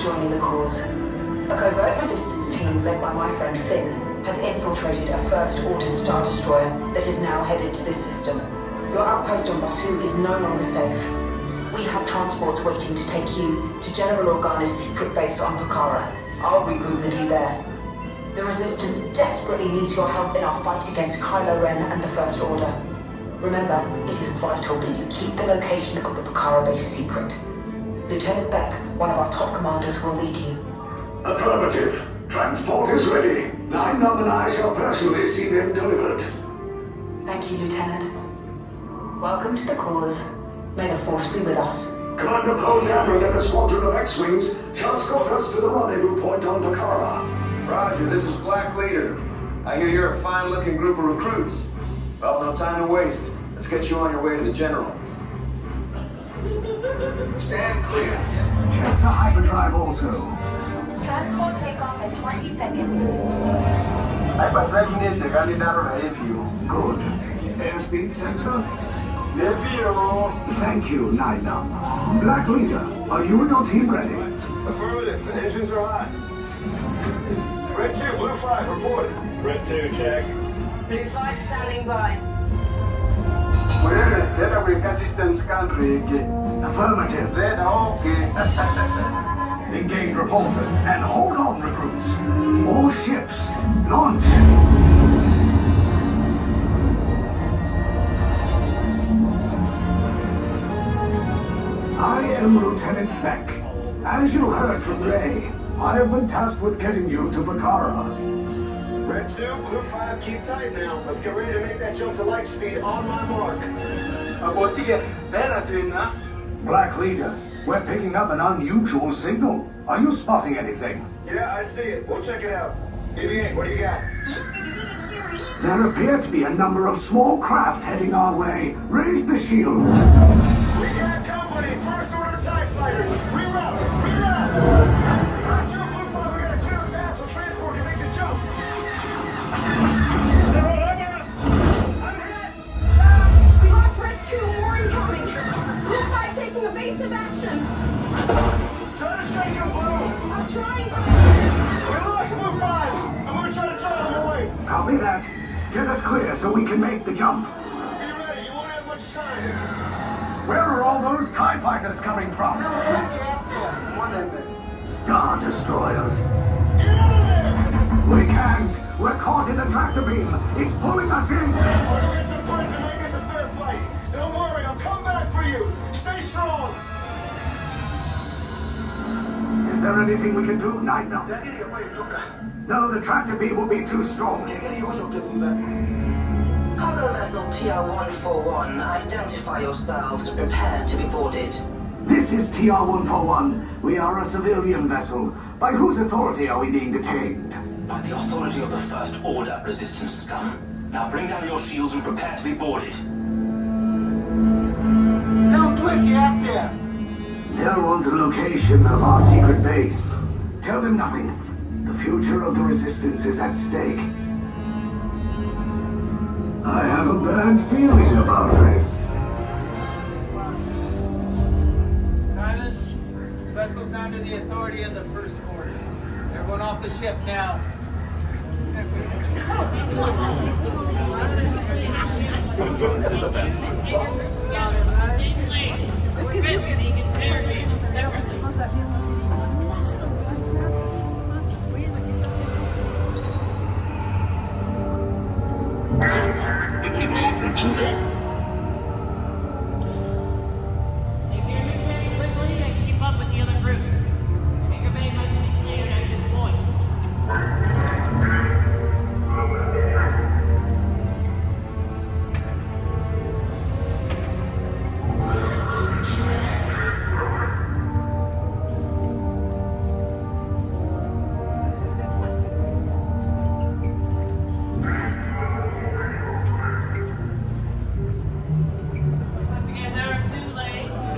joining the cause. A covert resistance team led by my friend Finn has infiltrated a First Order Star Destroyer that is now headed to this system. Your outpost on Batuu is no longer safe. We have transports waiting to take you to General Organa's secret base on Pucara. I'll regroup with you there. The Resistance desperately needs your help in our fight against Kylo Ren and the First Order. Remember, it is vital that you keep the location of the Pucara base secret. Lieutenant Beck, one of our top commanders, will lead you. Affirmative. Transport is ready. 9 and I shall personally see them delivered. Thank you, Lieutenant. Welcome to the cause. May the Force be with us. Commander Paul Dameron and a squadron of X-Wings shall escort us to the rendezvous point on Pucara. Roger, this is Black Leader. I hear you're a fine-looking group of recruits. Well, no time to waste. Let's get you on your way to the General. Stand clear. Check the hyperdrive also. Transport takeoff in 20 seconds. Hyperdrive need to Good. Airspeed sensor? Nephew. Thank you, Nine-Num. Black Leader, are you and your team ready? Affirmative. Engines are hot. Red 2, Blue 5, report. Red 2, check. Blue 5 standing by. Data with systems country. Affirmative. Okay. Engage repulsors and hold on, recruits. All ships, launch. I am Lieutenant Beck. As you heard from Rey, I have been tasked with getting you to Pucara. Red 2, Blue 5, keep tight now. Let's get ready to make that jump to light speed on my mark. Black Leader, we're picking up an unusual signal. Are you spotting anything? Yeah, I see it. We'll check it out. BB-8, what do you got? There appear to be a number of small craft heading our way. Raise the shields. We got company. First Order TIE fighters. Reroute. Red 2, Blue 5, we gotta clear a path so transport can make the jump. They're all over us. I'm hit. We lost Red 2, more incoming. Blue 5 taking evasive action. Try to shake him, Blue. I'm trying. We lost Blue 5. I'm gonna try to drive him away. Copy that. Get us clear so we can make the jump. Be ready. You won't have much time. Where are all those TIE fighters coming from? Star Destroyers. Get out of there. We can't. We're caught in a tractor beam. It's pulling us in. We'll go get some friends and make this a fair fight. Don't worry. I'll come back for you. Stay strong. Is there anything we can do, Nine-Num? No, the tractor beam will be too strong. Cargo vessel TR-141, identify yourselves and prepare to be boarded. This is TR-141. We are a civilian vessel. By whose authority are we being detained? By the authority of the First Order, Resistance scum. Now bring down your shields and prepare to be boarded. They'll want the location of our secret base. Tell them nothing. The future of the Resistance is at stake. I have a bad feeling about this. Silence. Vessel's down to the authority of the First Order. Everyone off the ship now.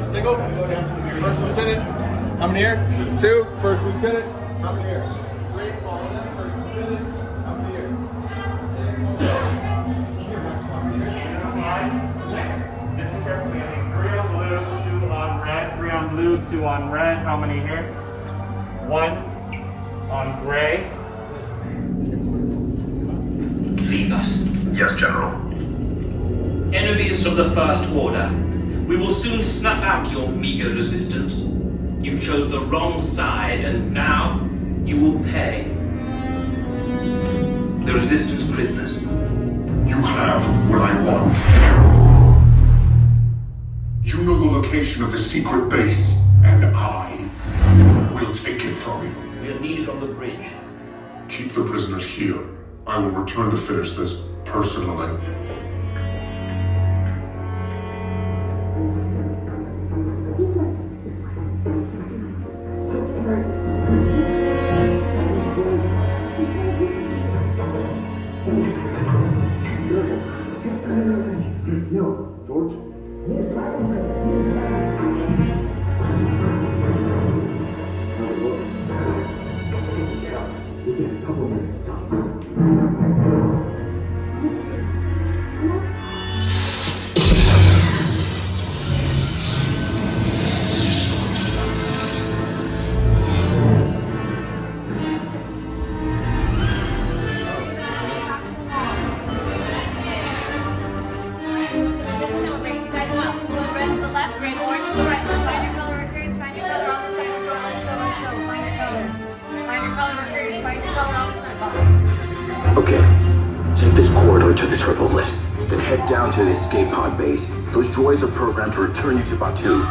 Single, First Lieutenant, I'm here. 2, First Lieutenant, I'm here. 3, First Lieutenant, I'm here. Listen carefully. I think 3 on blue, 2 on red, 3 on blue, 2 on red. How many here? 1 on Rey. Leave us. Yes, General. Enemies of the First Order. We will soon snuff out your meager resistance. You chose the wrong side, and now you will pay. The Resistance prisoners. You have what I want. You know the location of the secret base, and I will take it from you. We are needed on the bridge. Keep the prisoners here. I will return to finish this personally. Okay, take this corridor to the turbo lift, then head down to the escape pod base. Those droids are programmed to return you to Batuu.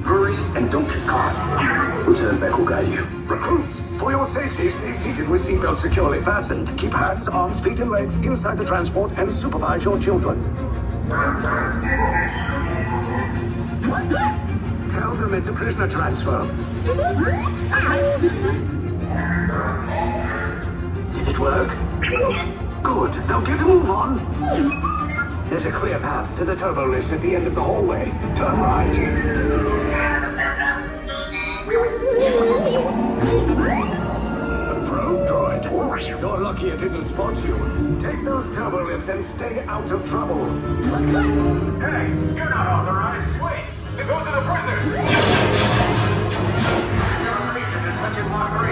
Hurry and don't get caught. Lieutenant Beck will guide you. Recruits, for your safety, stay seated with seatbelts securely fastened. Keep hands, arms, feet, and legs inside the transport and supervise your children. Tell them it's a prisoner transfer. Did it work? Good. Now get a move on. There's a clear path to the turbo lift at the end of the hallway. Turn right. A probe droid. You're lucky it didn't spot you. Take those turbo lifts and stay out of trouble. Hey, you're not authorized. Wait, it goes to the prisoners. Your operation is within block 3.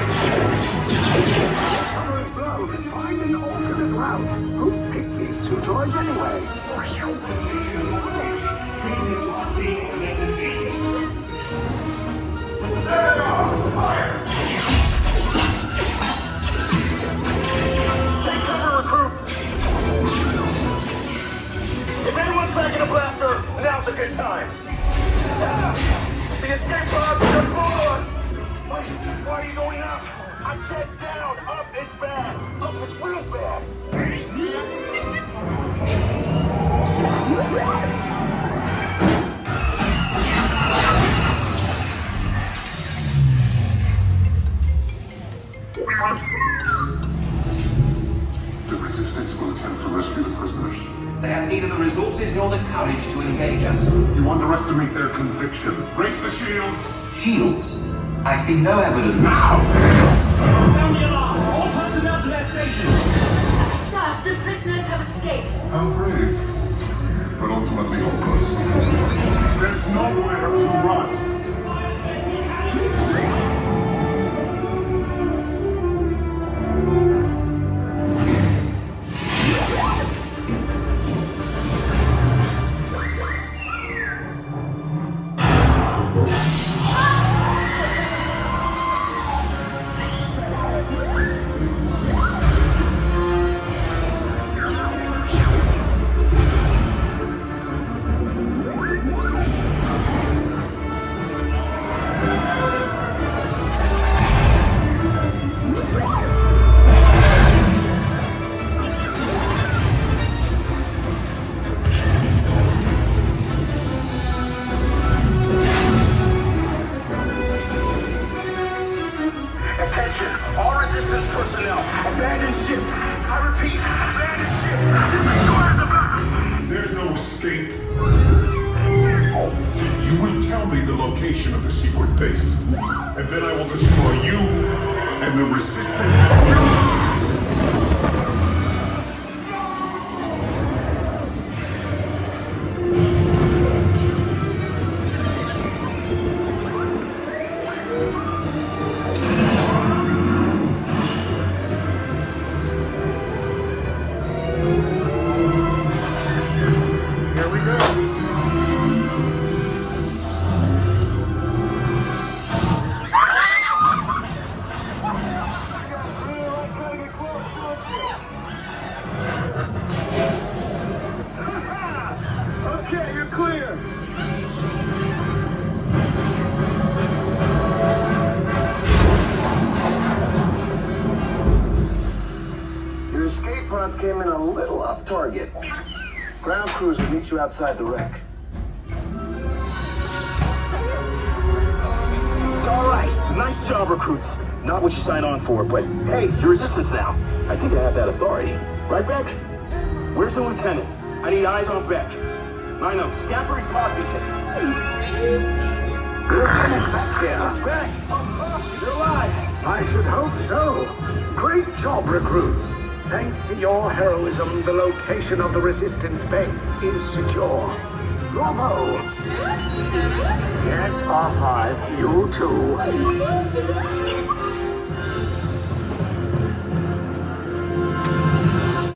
Cover is blown. Find an alternate route. Who picked these two droids anyway? Take cover, recruits. If anyone's back in a blaster, now's a good time. The escape pods are full us. Why are you going up? I said down. Up is bad. Up is real bad. The Resistance will attempt to rescue the prisoners. They have neither the resources nor the courage to engage us. You underestimate their conviction. Raise the shields! Shields? I see no evidence. Now! Sound the alarm. All personnel to their stations. Sir, the prisoners have escaped. How brave, but ultimately hopeless. There's nowhere to run. There's no escape. You will tell me the location of the secret base, and then I will destroy you and the Resistance. escape pods came in a little off target. Ground crews will meet you outside the wreck. All right, nice job, recruits. Not what you signed on for, but hey, you're Resistance now. I think I have that authority. Right, Beck? Where's the lieutenant? I need eyes on Beck. I know, scan for his pod beacon. Lieutenant back here. Beck! You're alive! I should hope so. Great job, recruits. Thanks to your heroism, the location of the Resistance base is secure. Bravo! Yes, R5, you too.